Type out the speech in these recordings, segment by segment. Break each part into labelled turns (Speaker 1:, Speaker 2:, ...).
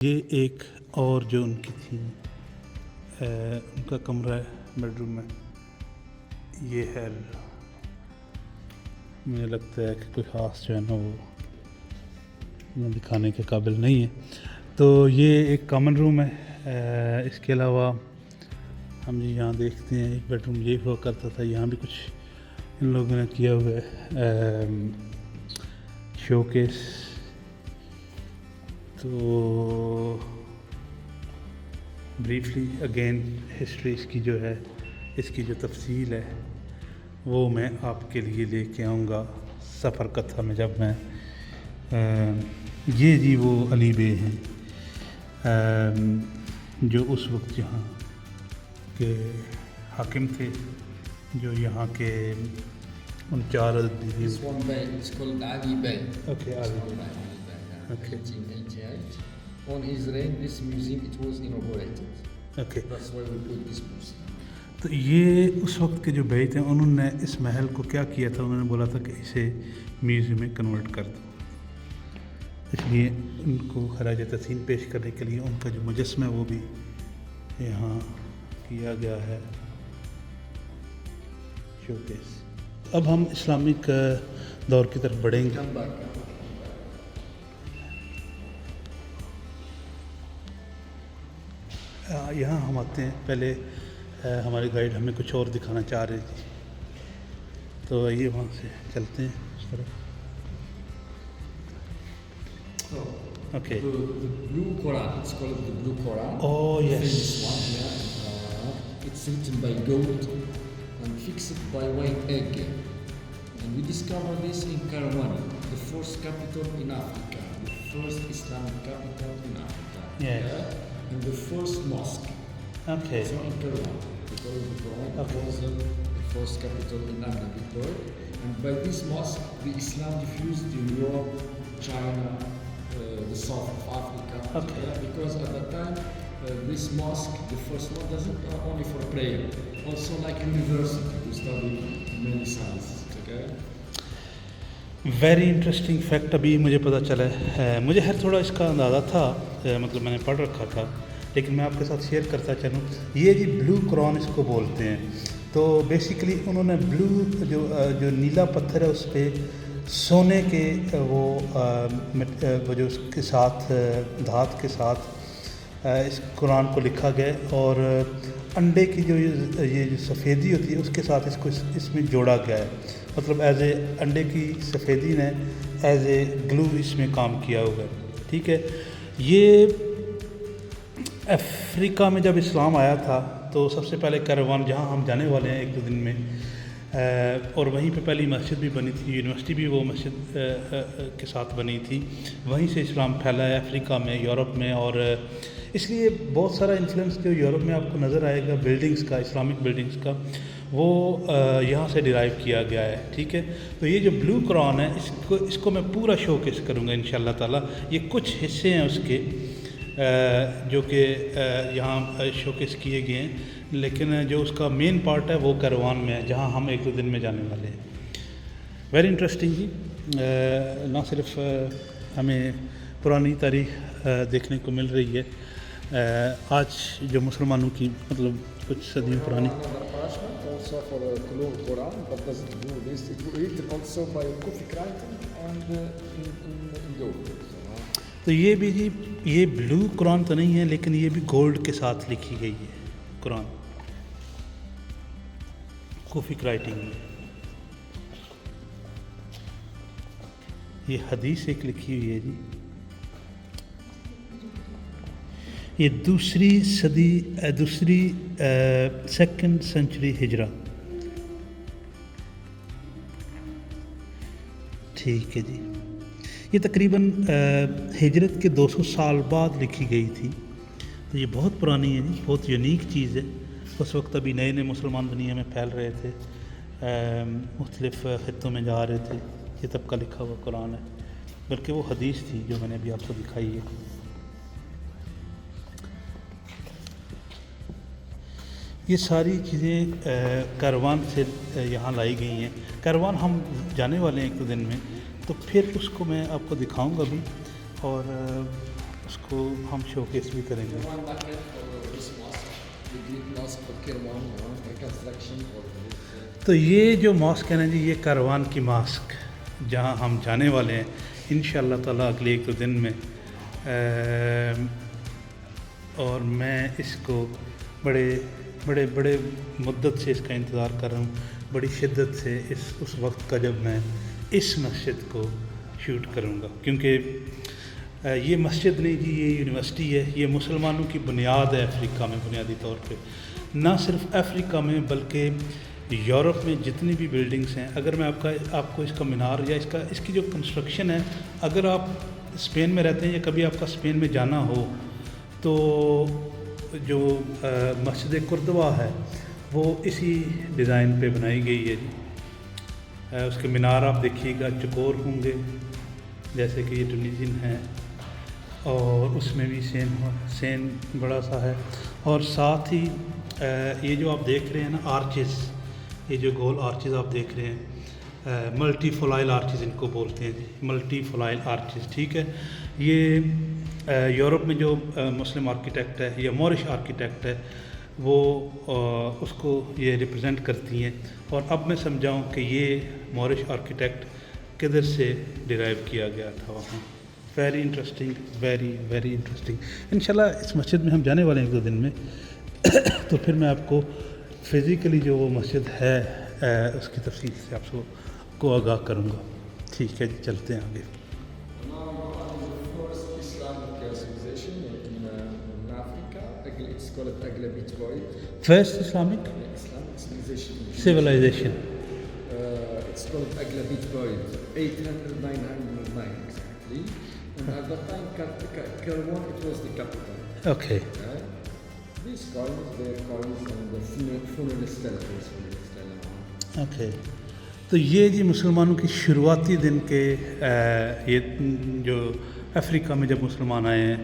Speaker 1: یہ ایک اور جو ان کی تھی ان کا کمرہ ہے بیڈ روم میں، یہ ہے، مجھے لگتا ہے کہ کوئی خاص جو ہے نا وہ دکھانے کے قابل نہیں ہے. تو یہ ایک کامن روم ہے. اس کے علاوہ ہم یہاں دیکھتے ہیں ایک بیڈ روم یہ ہوا کرتا تھا، یہاں بھی کچھ ان لوگوں نے کیا ہوا ہے شو کیس. تو بریفلی اگین ہسٹری اس کی جو ہے، اس کی جو تفصیل ہے وہ میں آپ کے لیے لے کے آؤں گا سفر کتھا میں. جب میں یہ جی وہ علی بے ہیں جو اس وقت یہاں کے حاکم تھے، جو یہاں کے ان چار
Speaker 2: This one bay, it's called Ali Bay.
Speaker 1: Okay Ali Bay. Okay.
Speaker 2: 1888. On his reign, this museum it was inaugurated.
Speaker 1: Okay.
Speaker 2: That's why we put this museum.
Speaker 1: تو یہ اس وقت کے جو بھائی تھے انہوں نے اس محل کو کیا کیا تھا، انہوں نے بولا تھا کہ اسے میوزیم میں کنورٹ کر دو. اس لیے ان کو خراج تحسین پیش کرنے کے لیے ان کا جو مجسمہ ہے وہ بھی یہاں کیا گیا ہے شو کیس. اب ہم اسلامک دور کی طرف بڑھیں گے.
Speaker 2: Come back.
Speaker 1: یہاں ہم آتے ہیں. پہلے ہمارے گائیڈ ہمیں کچھ اور دکھانا چاہ رہے تھے، تو آئیے وہاں سے چلتے ہیں اس طرف. Okay.
Speaker 2: The blue Quran, it's called the blue Quran.
Speaker 1: Oh, yes.
Speaker 2: Famous one, yeah. It's written by gold and fixed by white egg. And we discovered this in Kairouan, the first capital in Africa, the first Islamic capital in Africa.
Speaker 1: Yes.
Speaker 2: And the first mosque.
Speaker 1: Okay.
Speaker 2: So in Kairouan, because the Quran
Speaker 1: Okay.
Speaker 2: was the first capital in Africa. And by this mosque, the Islam diffused in Europe, China, the south of Africa.
Speaker 1: Okay.
Speaker 2: Because at that time, this mosque, the first one, doesn't only for prayer, also like university to study many sciences. Okay.
Speaker 1: Very interesting fact ابھی مجھے پتہ چلا ہے. مجھے ہر تھوڑا اس کا اندازہ تھا، مطلب میں نے پڑھ رکھا تھا، لیکن میں آپ کے ساتھ شیئر کرتا چلوں. یہ جی بلو قرآن اس کو بولتے ہیں. تو بیسیکلی انہوں نے بلو جو نیلا پتھر ہے اس پہ سونے کے وہ جو اس کے ساتھ دھات کے ساتھ اس قرآن کو لکھا گیا، اور انڈے کی جو یہ جو سفیدی ہوتی ہے اس کے ساتھ اس میں جوڑا گیا ہے. مطلب ایز اے انڈے کی سفیدی نے ایز اے گلو اس میں کام کیا ہوا ہے. ٹھیک ہے. یہ افریقہ میں جب اسلام آیا تھا تو سب سے پہلے کیروان، جہاں ہم جانے والے ہیں ایک دو دن میں، اور وہیں پہ پہلی مسجد بھی بنی تھی، یونیورسٹی بھی وہ مسجد کے ساتھ بنی تھی. وہیں سے اسلام پھیلا ہے افریقہ میں، یورپ میں. اور اس لیے بہت سارا انفلوئنس جو یورپ میں آپ کو نظر آئے گا بلڈنگز کا، اسلامک بلڈنگز کا، وہ یہاں سے ڈرائیو کیا گیا ہے. ٹھیک ہے. تو یہ جو بلو قرآن ہے اس کو میں پورا شو کیس کروں گا انشاءاللہ تعالیٰ. یہ کچھ حصے ہیں اس کے جو کہ یہاں شو کیس کیے گئے ہیں، لیکن جو اس کا مین پارٹ ہے وہ کیروان میں ہے، جہاں ہم ایک دو دن میں جانے والے ہیں. ویری انٹرسٹنگ جی. نہ صرف ہمیں پرانی تاریخ دیکھنے کو مل رہی ہے آج جو مسلمانوں کی مطلب کچھ صدیوں پرانی.
Speaker 2: Also for the Quran, but doesn't do this. It was written also by Prophet and endowed.
Speaker 1: تو یہ بھی جی یہ بلو قرآن تو نہیں ہے، لیکن یہ بھی گولڈ کے ساتھ لکھی گئی ہے قرآن، کوفک رائٹنگ میں. یہ حدیث ایک لکھی ہوئی ہے جی. یہ دوسری سیکنڈ سینچری ہجرہ. ٹھیک ہے جی. یہ تقریباً ہجرت کے 200 سال بعد لکھی گئی تھی. تو یہ بہت پرانی ہے جی، بہت یونیک چیز ہے. اس وقت ابھی نئے نئے مسلمان دنیا میں پھیل رہے تھے، مختلف خطوں میں جا رہے تھے. یہ تب کا لکھا ہوا قرآن ہے، بلکہ وہ حدیث تھی جو میں نے ابھی آپ کو دکھائی ہے. یہ ساری چیزیں کیروان سے یہاں لائی گئی ہیں. کیروان ہم جانے والے ہیں ایک دو دن میں، تو پھر اس کو میں آپ کو دکھاؤں گا بھی، اور اس کو ہم شو کیس بھی کریں گے.
Speaker 2: One bucket for this mosque, the Greek mosque of Kairouan, a construction of this.
Speaker 1: تو یہ جو ماسک ہے نا جی، یہ کاروان کی ماسک جہاں ہم جانے والے ہیں انشاءاللہ تعالیٰ اگلے 1-2 دن میں. اور میں اس کو بڑے مدت سے اس کا انتظار کر رہا ہوں، بڑی شدت سے اس وقت کا جب میں اس مسجد کو شوٹ کروں گا. کیونکہ یہ مسجد نہیں جی، یہ یونیورسٹی ہے. یہ مسلمانوں کی بنیاد ہے افریقہ میں بنیادی طور پہ. نہ صرف افریقہ میں بلکہ یورپ میں جتنی بھی بلڈنگس ہیں، اگر میں آپ کو اس کا مینار یا اس کی جو کنسٹرکشن ہے، اگر آپ اسپین میں رہتے ہیں یا کبھی آپ کا اسپین میں جانا ہو تو جو مسجد قرطبہ ہے وہ اسی ڈیزائن پہ بنائی گئی ہے جی. اس کے مینار آپ دیکھیے گا چکور ہوں گے جیسے کہ یہ ٹونیزین ہے، اور اس میں بھی سین بڑا سا ہے. اور ساتھ ہی یہ جو آپ دیکھ رہے ہیں نا آرچز، یہ جو گول آرچز آپ دیکھ رہے ہیں، ملٹی فلائل آرچز ان کو بولتے ہیں جی، ملٹی فلائل آرچز. ٹھیک ہے، یہ یورپ میں جو مسلم آرکیٹیکٹ ہے یا مورش آرکیٹیکٹ ہے وہ اس کو یہ ریپرزینٹ کرتی ہیں. اور اب میں سمجھاؤں کہ یہ مورش آرکیٹیکٹ کدھر سے ڈیرائیو کیا گیا تھا وہاں. Very interesting, very interesting. انشاءاللہ اس مسجد میں ہم جانے والے ہیں 1-2 دن میں، تو پھر میں آپ کو فزیکلی جو وہ مسجد ہے اس کی تفصیل سے آپ کو آگاہ کروں گا. ٹھیک ہے جی، چلتے ہیں آگے. First Islamic civilization.
Speaker 2: It's called Aghlabit period, 800-909 exactly. And at that time, Kairouan, it was the capital.
Speaker 1: Okay.
Speaker 2: These coins, they are coins and the funeral stela, basically.
Speaker 1: Okay. تو یہ جی مسلمانوں کی شروعاتی دن کے یہ جو افریقہ میں جب مسلمان آئے ہیں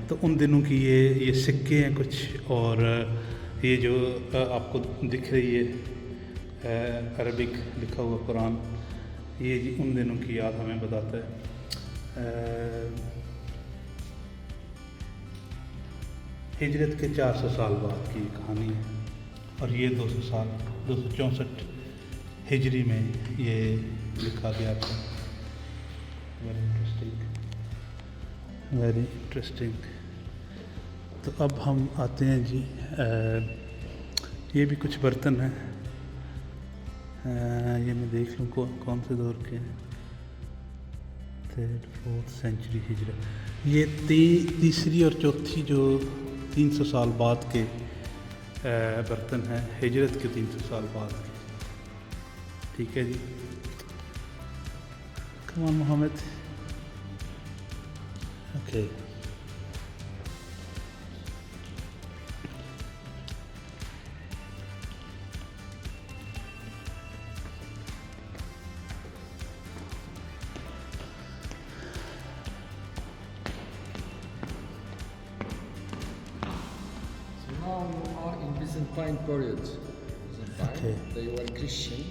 Speaker 1: تو ان دنوں کی یہ سکے ہیں کچھ، اور یہ جو آپ کو دکھ رہی ہے عربک لکھا ہوا قرآن، یہ جی ان دنوں کی یاد ہمیں بتاتا ہے. ہجرت کے 400 سال بعد کی کہانی ہے، اور یہ 264 ہجری میں یہ لکھا گیا تھا. Very interesting. تو اب ہم آتے ہیں جی، یہ بھی کچھ برتن ہیں. یہ میں دیکھ لوں کون سے دور کے ہیں. 3rd-4th سینچری ہجرت. یہ تیسری اور چوتھی جو 300 سال بعد کے برتن ہیں، ہجرت کے 300 سال بعد کے. ٹھیک ہے جی. کم آن محمد. Okay.
Speaker 2: Byzantine period.
Speaker 1: Okay.
Speaker 2: They were Christian.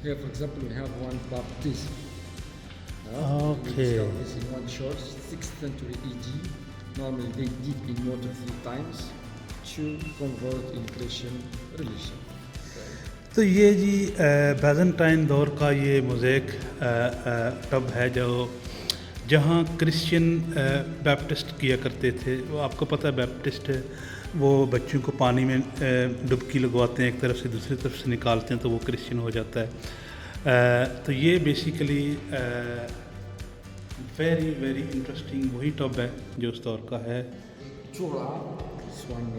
Speaker 2: Here, for example, we have one baptism.
Speaker 1: Okay.
Speaker 2: We discovered this in one church, 6th century AD. Normally, they dip in water 3 times to convert in Christian religion.
Speaker 1: تو یہ جی Byzantine دور کا یہ موزیک tub ہے جہاں Christian Baptist کیا کرتے تھے. وہ آپ کو پتہ ہے بیپٹسٹ وہ بچوں کو پانی میں ڈبکی لگواتے ہیں، ایک طرف سے دوسری طرف سے نکالتے ہیں تو وہ کرسچین ہو جاتا ہے. تو یہ بیسیکلی ویری ویری انٹرسٹنگ وہی ٹب ہے جو اس دور کا ہے.
Speaker 2: This one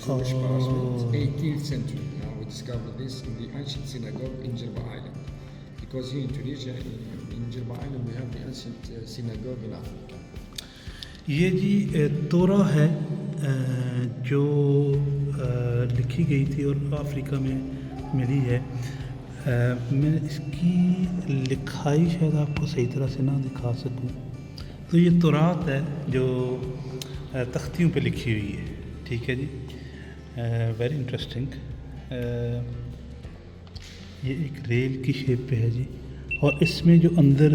Speaker 2: Jewish parchment, 18th century. Now we discovered this in the ancient synagogue in Jerba Island. Because here in Tunisia, in Jerba Island, we have the ancient synagogue in Africa.
Speaker 1: یہ جی تورا ہے جو لکھی گئی تھی اور افریقہ میں ملی ہے. میں اس کی لکھائی شاید آپ کو صحیح طرح سے نہ دکھا سکوں. تو یہ تورات ہے جو تختیوں پہ لکھی ہوئی ہے. ٹھیک ہے جی. Very interesting. یہ ایک ریل کی شیپ پہ ہے جی، اور اس میں جو اندر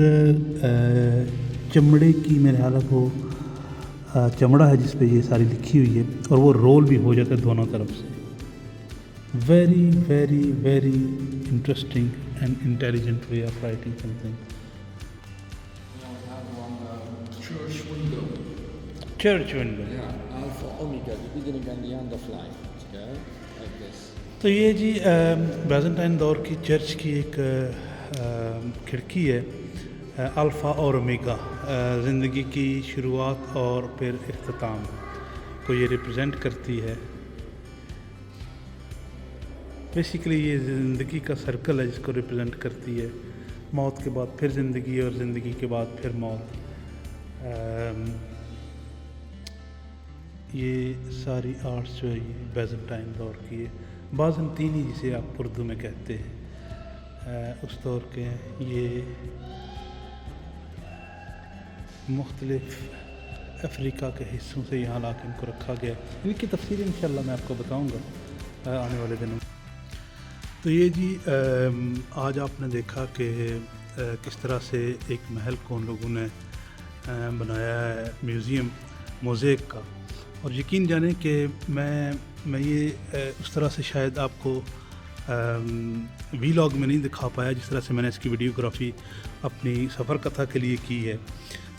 Speaker 1: چمڑے کی میرے حال کو چمڑا ہے جس پہ یہ ساری لکھی ہوئی ہے اور وہ رول بھی ہو جاتا ہے دونوں طرف سے. Very very very interesting and intelligent way of writing some thing.
Speaker 2: I have one church window.
Speaker 1: Church window.
Speaker 2: Yeah, Alpha Omega, the beginning and the end of life. Okay, like this.
Speaker 1: تو یہ جی Byzantine دور کی church کی ایک کھڑکی ہے، alpha اور omega, زندگی کی شروعات اور پھر اختتام کو یہ ریپرزینٹ کرتی ہے. بیسیکلی یہ زندگی کا سرکل ہے جس کو ریپرزینٹ کرتی ہے، موت کے بعد پھر زندگی اور زندگی کے بعد پھر موت. یہ ساری آرٹس جو ہے یہ بیزنٹائن دور کی ہے. بازنطینی جسے آپ اردو میں کہتے ہیں اس دور کے ہیں. یہ مختلف افریقہ کے حصوں سے یہاں لا کے ان کو رکھا گیا. ان کی تفصیل انشاءاللہ میں آپ کو بتاؤں گا آنے والے دنوں. تو یہ جی آج آپ نے دیکھا کہ کس طرح سے ایک محل کو ان لوگوں نے بنایا ہے میوزیم موزیک کا. اور یقین جانیں کہ میں یہ اس طرح سے شاید آپ کو ویلاگ میں نہیں دکھا پایا جس طرح سے میں نے اس کی ویڈیوگرافی اپنی سفر کتھا کے لیے کی ہے.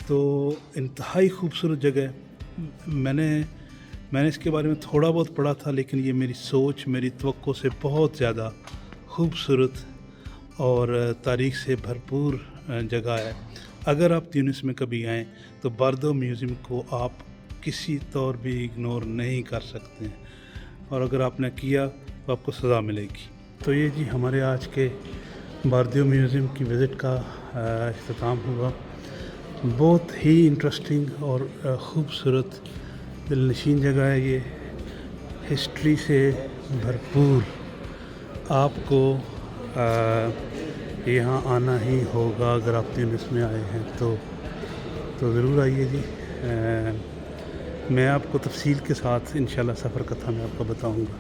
Speaker 1: تو انتہائی خوبصورت جگہ. میں نے اس کے بارے میں تھوڑا بہت پڑھا تھا، لیکن یہ میری سوچ میری توقع سے بہت زیادہ خوبصورت اور تاریخ سے بھرپور جگہ ہے. اگر آپ تیونس میں کبھی آئیں تو باردو میوزیم کو آپ کسی طور بھی اگنور نہیں کر سکتے ہیں، اور اگر آپ نے کیا تو آپ کو سزا ملے گی. تو یہ جی ہمارے آج کے باردو میوزیم کی وزٹ کا اختتام ہوا. بہت ہی انٹرسٹنگ اور خوبصورت دل نشین جگہ ہے یہ، ہسٹری سے بھرپور. آپ کو یہاں آنا ہی ہوگا اگر آپ تیونس میں آئے ہیں تو ضرور آئیے جی. میں آپ کو تفصیل کے ساتھ انشاءاللہ سفر کتھا میں آپ کو بتاؤں گا.